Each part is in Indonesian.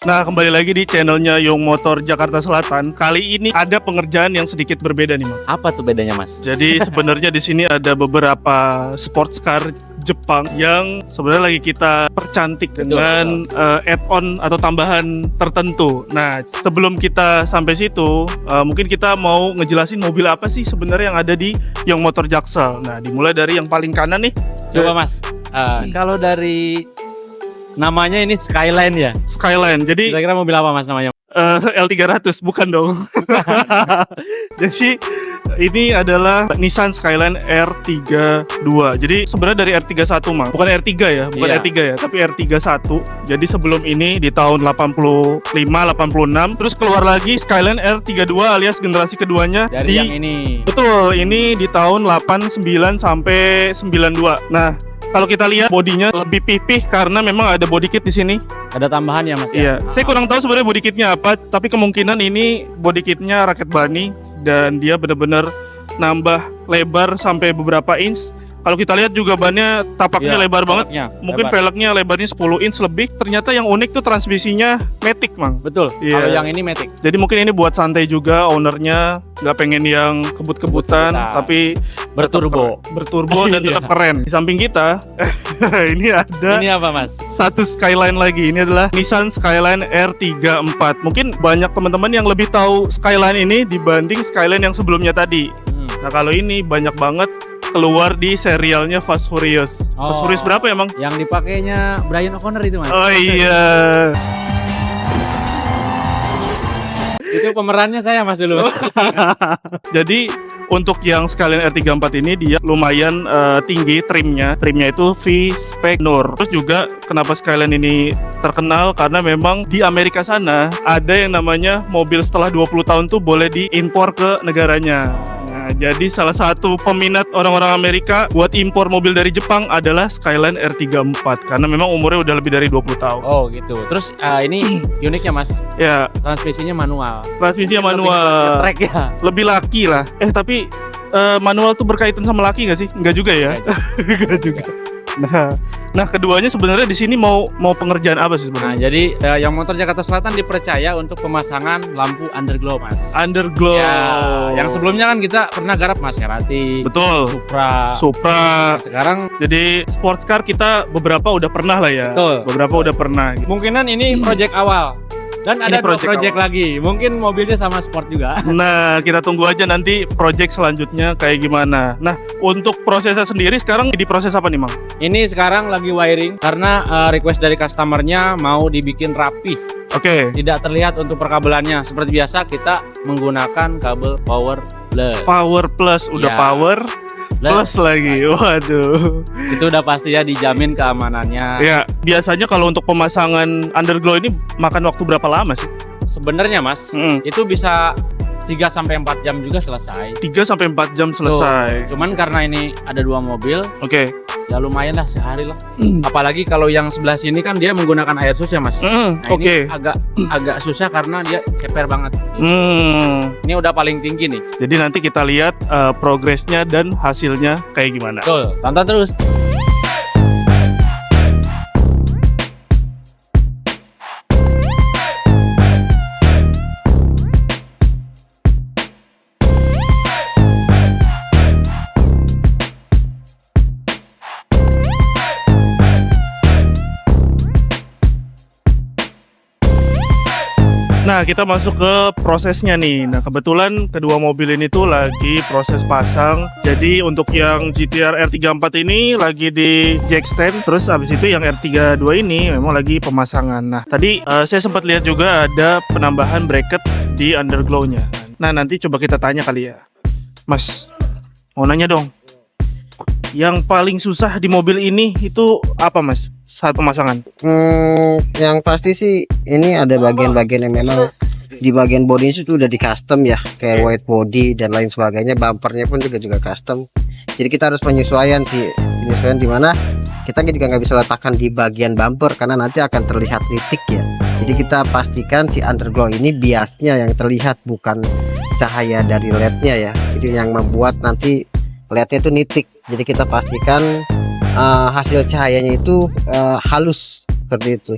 Nah, kembali lagi di channelnya Young Motor Jakarta Selatan. Kali ini ada pengerjaan yang sedikit berbeda nih, Mas. Apa tuh bedanya, Mas? Jadi sebenarnya di sini ada beberapa sports car Jepang yang sebenarnya lagi kita percantik dengan add-on atau tambahan tertentu. Nah, sebelum kita sampai situ, mungkin kita mau ngejelasin mobil apa sih sebenarnya yang ada di Young Motor Jaksel. Nah, dimulai dari yang paling kanan nih. Coba, Mas. Kalau dari namanya ini Skyline ya? Skyline. Jadi Kira-kira mobil apa, Mas, namanya? L300 bukan dong. Jadi ini adalah Nissan Skyline R32. Jadi sebenarnya dari R31, Mang. Bukan R3 ya, bukan Iya. R3 ya, tapi R31. Jadi sebelum ini di tahun 85, 86 terus keluar lagi Skyline R32 alias generasi keduanya Dari di yang ini. Betul, ini di tahun 89 sampai 92. Nah, kalau kita lihat bodinya lebih pipih karena memang ada body kit di sini. Ada tambahan ya, Mas? Iya, saya kurang tahu sebenarnya body kitnya apa, tapi kemungkinan ini body kitnya raket bani dan dia benar-benar nambah lebar sampai beberapa inch. Kalau kita lihat juga bannya tapaknya Iya, lebar banget. velgnya Mungkin lebar. velgnya lebarnya 10 inch lebih. Ternyata yang unik tuh transmisinya matic, Mang. Betul. Iya. Kalau yang ini Matic. Jadi mungkin ini buat santai juga, ownernya nggak pengen yang kebut-kebutan, Kebut-kebutan. tapi Berturbo. berturbo dan tetap keren. Di samping kita, ini ada Ini apa, Mas? satu Skyline lagi. Ini adalah Nissan Skyline R34. Mungkin banyak teman-teman yang lebih tahu Skyline ini dibanding Skyline yang sebelumnya tadi. Nah, kalau ini banyak banget keluar di serialnya Fast Furious. Fast Oh. Furious berapa ya, Mang? Yang dipakainya Brian O'Connor itu, Mas. Oh iya. Itu pemerannya saya, Mas, dulu. Jadi untuk yang Skyline R34 ini dia lumayan tinggi trimnya. Trimnya itu V-Spec Nur. Terus juga kenapa Skyline ini terkenal karena memang di Amerika sana ada yang namanya mobil setelah 20 tahun tuh boleh diimpor ke negaranya. Nah, jadi salah satu peminat orang-orang Amerika buat impor mobil dari Jepang adalah Skyline R34 karena memang umurnya udah lebih dari 20 tahun. Oh, gitu. Terus ini uniknya, Mas. Ya, Transmisinya manual. transmisinya Lebih manual. track ya. Lebih laki lah. Tapi manual tuh berkaitan sama laki nggak sih? Nggak juga ya? Nggak juga. Nah, keduanya sebenarnya di sini mau pengerjaan apa sih Nah, sebenarnya? jadi yang Motor Jakarta Selatan dipercaya untuk pemasangan lampu underglow, Mas. Underglow. Ya, yang sebelumnya kan kita pernah garap Maserati, Betul. Supra. Supra. Sekarang Jadi sports car kita beberapa udah pernah lah ya. Betul. Beberapa udah pernah. kemungkinan ini project awal. Dan Ini ada dua project project lagi. Mungkin mobilnya sama sport juga. Nah, kita tunggu aja nanti project selanjutnya kayak gimana. Nah, untuk prosesnya sendiri sekarang diproses apa nih, Mang? Ini sekarang lagi wiring karena request dari customernya mau dibikin rapih. Oke. Tidak terlihat untuk perkabelannya. Seperti biasa kita menggunakan kabel power plus. Power plus udah Ya. power plus lagi. Waduh. Itu udah pasti ya dijamin keamanannya. Ya, biasanya kalau untuk pemasangan underglow ini makan waktu berapa lama sih? Sebenarnya, Mas, itu bisa 3 sampai 4 jam juga selesai. 3 sampai 4 jam selesai. Tuh, cuman karena ini ada 2 mobil, Oke. ya lumayan lah sehari lah. Apalagi kalau yang sebelah sini kan dia menggunakan air sus ya, Mas. Nah, Oke. ini agak susah karena dia keper banget. Ini udah paling tinggi nih. Jadi nanti kita lihat progresnya dan hasilnya kayak gimana. Betul, tonton terus. Nah, kita masuk ke prosesnya nih. Nah, kebetulan kedua mobil ini tuh lagi proses pasang. Jadi untuk yang GTR R34 ini lagi di jack stand. Terus abis itu yang R32 ini memang lagi pemasangan. Nah, tadi saya sempat lihat juga ada penambahan bracket di underglow-nya. Nah, nanti coba kita tanya kali ya. Mas, mau nanya dong. Yang paling susah di mobil ini itu apa, Mas? Saat pemasangan? Yang pasti sih ini ada bagian-bagian yang memang di bagian body itu udah di custom ya, kayak white body dan lain sebagainya. Bumpernya pun juga custom. Jadi kita harus penyesuaian di mana kita juga nggak bisa letakkan di bagian bumper karena nanti akan terlihat nitik ya. Jadi kita pastikan si underglow ini biasnya yang terlihat, bukan cahaya dari LED-nya ya. Jadi yang membuat nanti LED-nya itu nitik. Jadi kita pastikan hasil cahayanya itu halus seperti itu.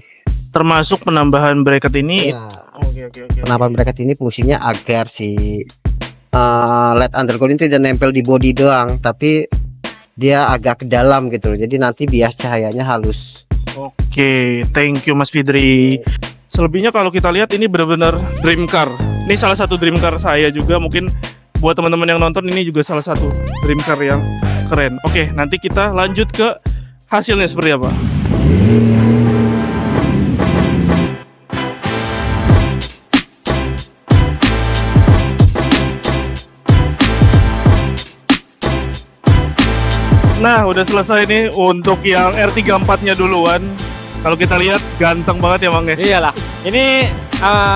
Termasuk penambahan bracket ini. Ya, Oke. penambahan bracket ini fungsinya agar si LED underglow ini tidak nempel di body doang, tapi dia agak ke dalam gitu loh. Jadi nanti bias cahayanya halus. Oke, thank you Mas Fidri. Selebihnya kalau kita lihat ini benar-benar dream car. Ini salah satu dream car saya juga, mungkin buat teman-teman yang nonton ini juga salah satu dream car yang keren. Oke, nanti kita lanjut ke hasilnya seperti apa. Nah, udah selesai nih untuk yang R34-nya duluan. Kalau kita lihat ganteng banget ya Mang ya. Iyalah. Ini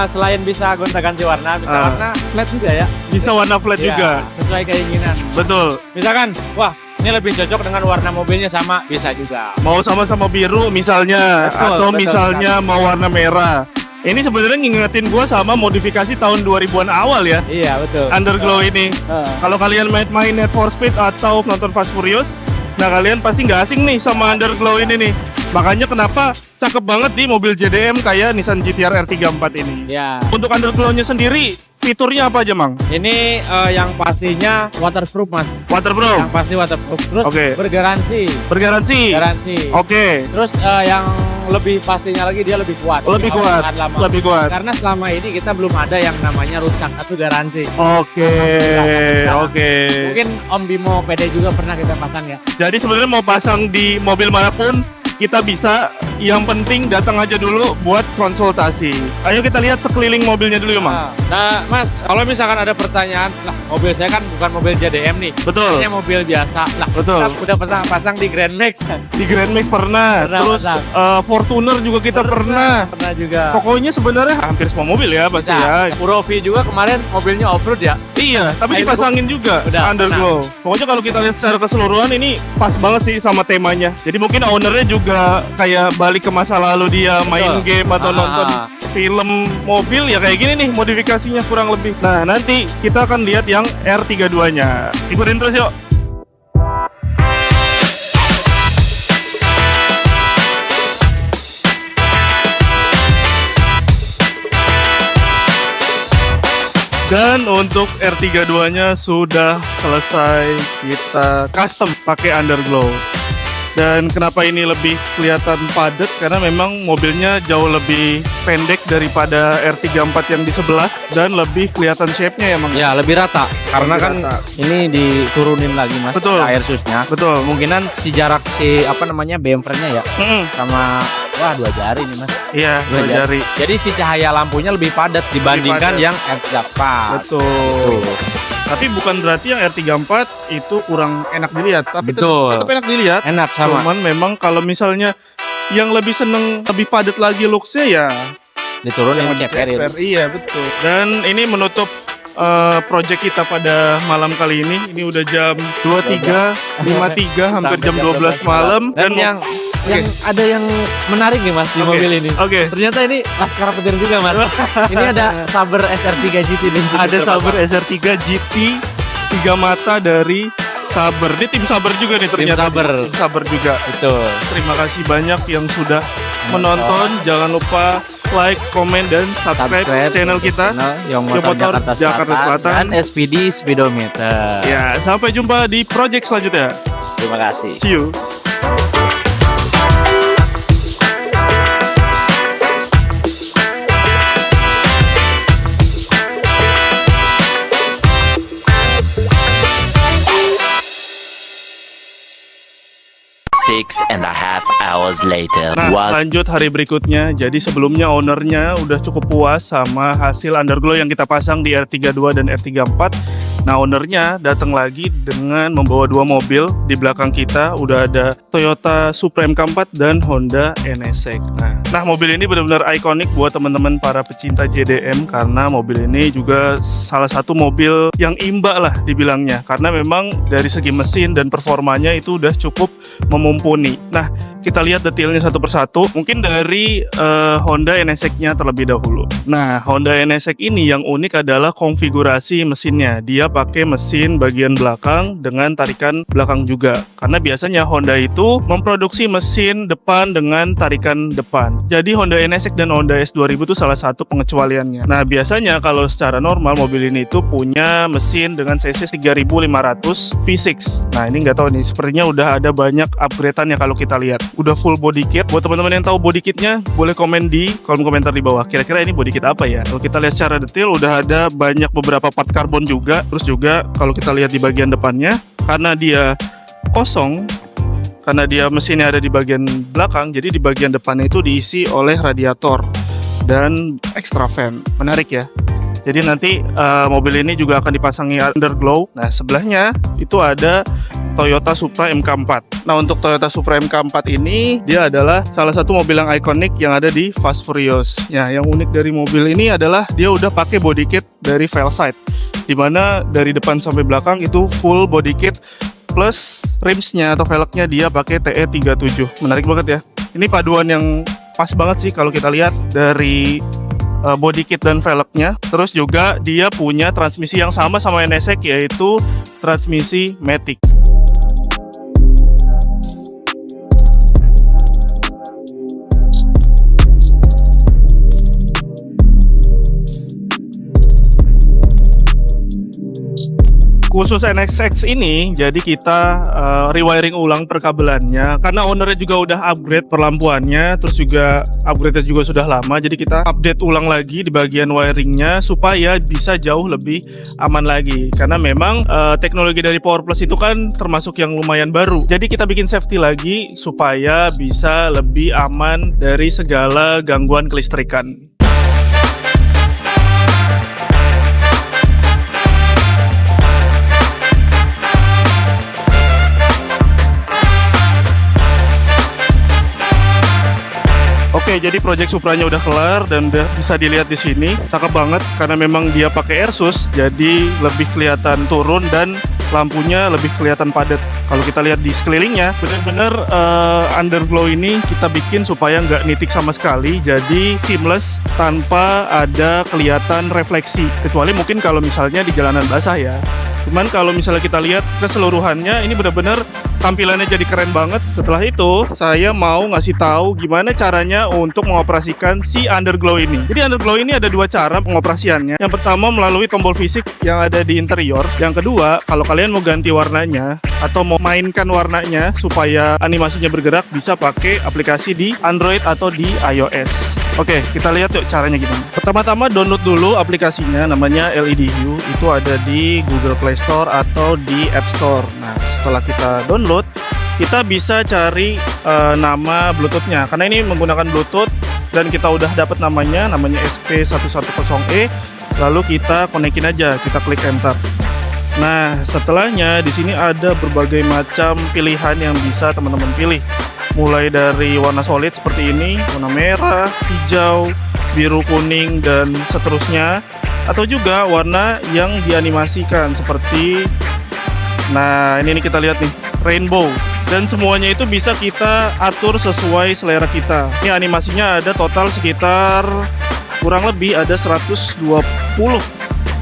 selain bisa gonta-ganti warna, bisa warna flat juga ya. Bisa warna flat Iya, juga. sesuai keinginan. Betul. Misalkan, wah ini lebih cocok dengan warna mobilnya sama, bisa juga. Mau sama-sama biru misalnya, Betul, atau betul misalnya mau warna merah. Ini sebenarnya ngingetin gua sama modifikasi tahun 2000-an awal ya. Iya betul. Underglow ini. Kalau kalian main Need for Speed atau nonton Fast Furious, nah kalian pasti nggak asing nih sama Underglow ini nih. Makanya kenapa cakep banget di mobil JDM kayak Nissan GT-R R34 ini. Ya. Untuk Underglow-nya sendiri, fiturnya apa aja Mang? Ini yang pastinya waterproof mas. Waterproof. Yang pasti waterproof. Terus Oke. bergaransi. Bergaransi. Garansi. Oke. Terus yang lebih pastinya lagi dia lebih kuat. Lebih Ini kuat. tahan lama. Lebih kuat. Karena selama ini kita belum ada yang namanya rusak atau garansi. Oke. Oke. Mungkin Om Bimo PD juga pernah kita pasang ya. Jadi sebenarnya mau pasang di mobil manapun kita bisa, yang penting datang aja dulu buat konsultasi. Ayo kita lihat sekeliling mobilnya dulu ya Mang. Nah, Mas, kalau misalkan ada pertanyaan, lah mobil saya kan bukan mobil JDM nih. Betul. Ini mobil biasa. Lah, Betul. kita udah pasang di Grand Max. Di Grand Max pernah, Pernah terus pasang. Fortuner juga kita pernah. Pernah juga. Pokoknya sebenarnya hampir semua mobil ya pasti Nah, ya. Purovi juga kemarin mobilnya off-road ya. Iya, tapi Ayo, dipasangin juga Udah, Underglow. Pokoknya kalau kita lihat secara keseluruhan ini pas banget sih sama temanya. Jadi mungkin ownernya juga kayak balik ke masa lalu dia main Betul. game atau nonton film mobil ya kayak gini nih modifikasinya kurang lebih. Nah, nanti kita akan lihat yang R32-nya. Ikutin terus yuk. Dan untuk R32-nya sudah selesai kita custom pakai Underglow. Dan kenapa ini lebih kelihatan padat? Karena memang mobilnya jauh lebih pendek daripada R34 yang di sebelah dan lebih kelihatan shape-nya ya Mang. Ya, lebih rata. Karena Lebih kan rata. ini diturunin lagi Mas. Betul. Air susnya. Betul. Kemungkinan si jarak si apa namanya BM frame-nya ya sama wah 2 jari nih Mas. Iya, 2 jari. Jadi si cahaya lampunya lebih padat dibandingkan padat. yang R34. Betul. Tapi bukan berarti yang R34 itu kurang enak dilihat, tapi Betul. tetap enak dilihat. Enak sama. Cuman memang kalau misalnya yang lebih seneng lebih padat lagi looks-nya ya Diturunin yang ceper ceper. Iya, betul. Dan ini menutup project kita pada malam kali ini. Ini udah jam 23.53 hampir jam 12 malam Dan yang ada yang menarik nih Mas di Oke. mobil ini. Oke. Ternyata ini laskar petir juga Mas. Ini ada Saber SR3 GT di sini. Ada Saber SR3 GT 3 mata dari Saber. Ini tim Saber juga nih ternyata. Saber. Tim Saber juga. Betul. Terima kasih banyak yang sudah menonton. Jangan lupa like, komen, dan subscribe channel kita. Yang Yang motor Motor Jakarta Selatan dan SPD Speedometer. Ya, sampai jumpa di project selanjutnya. Terima kasih. See you. Six and a half hours later. Nah, One lanjut hari berikutnya. Jadi sebelumnya ownernya udah cukup puas sama hasil Underglow yang kita pasang di R32 dan R34. Nah, ownernya datang lagi dengan membawa 2 mobil. Di belakang kita udah ada Toyota Supra MK4 dan Honda NSX. Nah, mobil ini benar-benar ikonik buat teman-teman para pecinta JDM karena mobil ini juga salah satu mobil yang imba lah dibilangnya. Karena memang dari segi mesin dan performanya itu udah cukup mumpuni. Nah, kita lihat detailnya satu persatu. Mungkin dari Honda NSX-nya terlebih dahulu. Nah, Honda NSX ini yang unik adalah konfigurasi mesinnya. Dia pakai mesin bagian belakang dengan tarikan belakang juga. Karena biasanya Honda itu memproduksi mesin depan dengan tarikan depan. Jadi Honda NSX dan Honda S2000 itu salah satu pengecualiannya. Nah, biasanya kalau secara normal mobil ini itu punya mesin dengan cc 3500 V6. Nah, ini nggak tahu nih, sepertinya udah ada banyak upgrade-an ya kalau kita lihat. Udah full body kit. Buat teman-teman yang tahu body kitnya, boleh komen di kolom komentar di bawah. Kira-kira ini body kit apa ya? Kalau kita lihat secara detail, udah ada banyak beberapa part karbon juga. Terus juga kalau kita lihat di bagian depannya, karena dia kosong, karena dia mesinnya ada di bagian belakang, jadi di bagian depannya itu diisi oleh radiator dan extra fan. Menarik ya. Jadi nanti mobil ini juga akan dipasangi underglow. Nah, sebelahnya itu ada Toyota Supra MK4. Nah, untuk Toyota Supra MK4 ini, dia adalah salah satu mobil yang ikonik yang ada di Fast Furious. Ya, yang unik dari mobil ini adalah dia udah pakai body kit dari Veilside, dimana dari depan sampai belakang itu full body kit plus rimsnya atau velgnya dia pakai TE37. Menarik banget ya. Ini paduan yang pas banget sih kalau kita lihat dari body kit dan velgnya. Terus juga dia punya transmisi yang sama NSX, yaitu transmisi Matic. Khusus NSX ini, jadi kita rewiring ulang perkabelannya karena ownernya juga udah upgrade perlampuannya, terus juga upgrade-nya juga sudah lama, jadi kita update ulang lagi di bagian wiringnya supaya bisa jauh lebih aman lagi. Karena memang teknologi dari Power Plus itu kan termasuk yang lumayan baru, jadi kita bikin safety lagi supaya bisa lebih aman dari segala gangguan kelistrikan. Oke, jadi project Supranya udah kelar dan udah bisa dilihat di sini. Cakep banget karena memang dia pakai Airsus, jadi lebih kelihatan turun dan lampunya lebih kelihatan padat. Kalau kita lihat di sekelilingnya, benar-benar underglow ini kita bikin supaya nggak nitik sama sekali, jadi seamless tanpa ada kelihatan refleksi. Kecuali mungkin kalau misalnya di jalanan basah ya. Cuman kalau misalnya kita lihat keseluruhannya, ini benar-benar tampilannya jadi keren banget. Setelah itu, saya mau ngasih tahu gimana caranya untuk mengoperasikan si underglow ini. Jadi underglow ini ada dua cara pengoperasiannya. Yang pertama melalui tombol fisik yang ada di interior. Yang kedua, kalau kalian mau ganti warnanya atau mau mainkan warnanya supaya animasinya bergerak, bisa pakai aplikasi di Android atau di iOS. Oke, kita lihat yuk caranya gimana. Pertama-tama download dulu aplikasinya, namanya LED Hue. Itu ada di Google Play Store atau di App Store. Nah, setelah kita download, kita bisa cari nama Bluetooth-nya. Karena ini menggunakan Bluetooth dan kita udah dapat namanya SP110E. Lalu kita konekin aja, kita klik enter. Nah, setelahnya di sini ada berbagai macam pilihan yang bisa teman-teman pilih. Mulai dari warna solid seperti ini, warna merah, hijau, biru, kuning, dan seterusnya. Atau juga warna yang dianimasikan seperti, nah ini nih kita lihat nih, rainbow. Dan semuanya itu bisa kita atur sesuai selera kita. Ini animasinya ada total sekitar kurang lebih ada 120.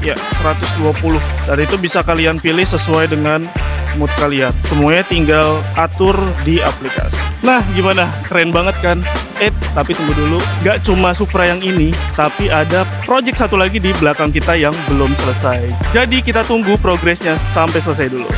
Ya, 120. Dan itu bisa kalian pilih sesuai dengan mood kalian. Semuanya tinggal atur di aplikasi. Nah, gimana? Keren banget kan? Tapi tunggu dulu. Gak cuma Supra yang ini, tapi ada project satu lagi di belakang kita yang belum selesai. Jadi kita tunggu progresnya sampai selesai dulu.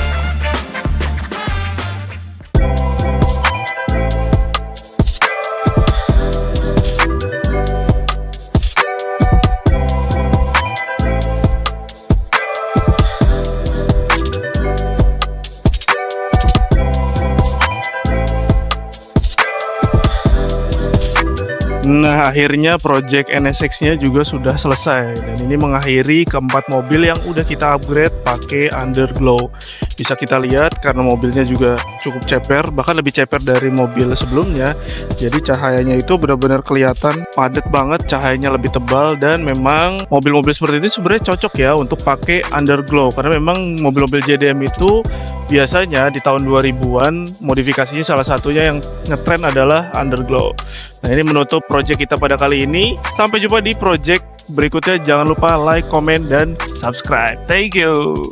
Nah, akhirnya project NSX-nya juga sudah selesai. Dan ini mengakhiri keempat mobil yang udah kita upgrade pakai underglow. bisa kita lihat karena mobilnya juga cukup ceper, bahkan lebih ceper dari mobil sebelumnya. Jadi cahayanya itu benar-benar kelihatan padat banget, cahayanya lebih tebal, dan memang mobil-mobil seperti ini sebenarnya cocok ya untuk pakai underglow karena memang mobil-mobil JDM itu biasanya di tahun 2000-an modifikasinya salah satunya yang ngetren adalah underglow. Nah, ini menutup project kita pada kali ini. Sampai jumpa di project berikutnya. Jangan lupa like, comment, dan subscribe. Thank you.